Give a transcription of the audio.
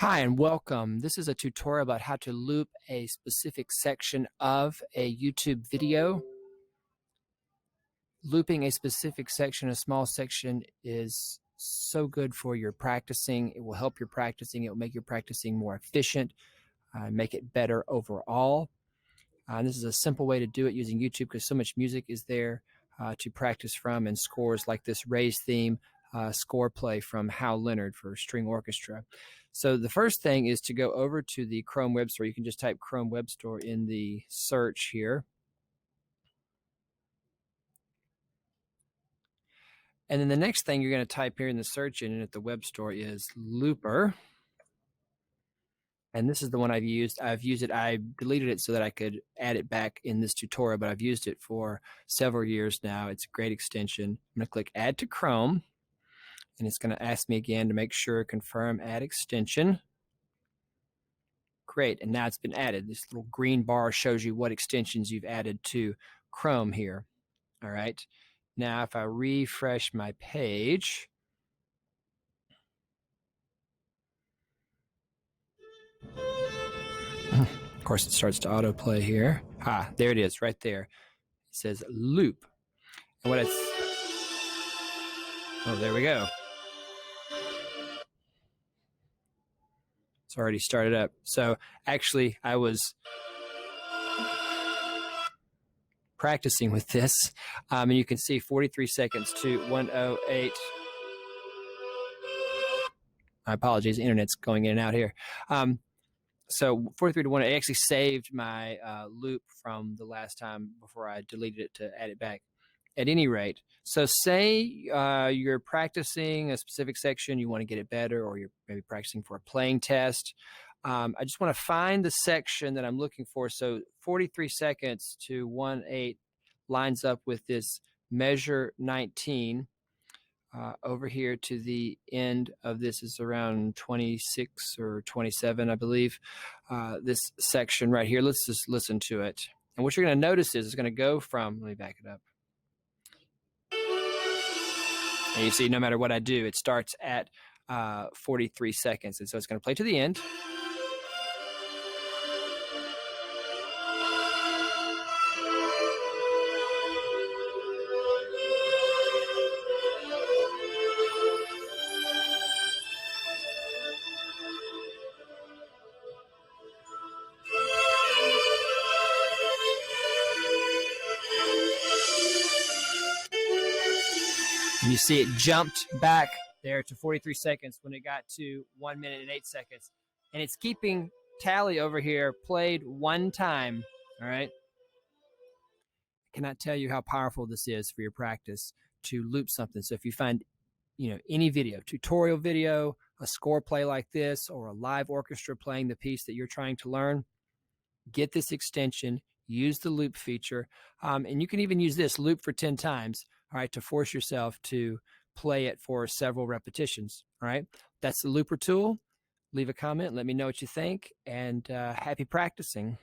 Hi and welcome. This is a tutorial about how to loop a specific section of a YouTube video. Looping a specific section, a small section, is so good for your practicing. It will help your practicing. It will make your practicing more efficient, make it better overall. And this is a simple way to do it using YouTube because so much music is there to practice from, and scores like this Raise theme score play from Hal Leonard for string orchestra. So the first thing is to go over to the Chrome Web Store. You can just type Chrome Web Store in the search here. And then the next thing you're going to type here in the search engine at the web store is Looper. And this is the one I've used. I deleted it so that I could add it back in this tutorial, but I've used it for several years now. It's a great extension. I'm going to click Add to Chrome, and it's going to ask me again to make sure confirm add extension. Great, and now it's been added. This little green bar shows you what extensions you've added to Chrome here. All right, now if I refresh my page, of course it starts to autoplay here. There it is right there. It says loop. And what oh, there we go. It's already started up. So actually I was practicing with this, and you can see 43 seconds to 108. My apologies, the internet's going in and out here. So 43 to 1, I actually saved my loop from the last time before I deleted it to add it back. At any rate, so say you're practicing a specific section, you want to get it better, or you're maybe practicing for a playing test. I just want to find the section that I'm looking for. So 43 seconds to 1:08 lines up with this measure 19. Over here to the end of this is around 26 or 27, I believe. This section right here, let's just listen to it. And what you're going to notice is it's going to go from, let me back it up. And you see, no matter what I do, it starts at 43 seconds. And so it's going to play to the end. And you see it jumped back there to 43 seconds when it got to 1 minute and 8 seconds. And it's keeping tally over here, played one time, all right? I cannot tell you how powerful this is for your practice to loop something. So if you find, any video, tutorial video, a score play like this, or a live orchestra playing the piece that you're trying to learn, get this extension, use the loop feature, and you can even use this loop for 10 times, all right, to force yourself to play it for several repetitions, all right? That's the Looper tool. Leave a comment, let me know what you think, and happy practicing.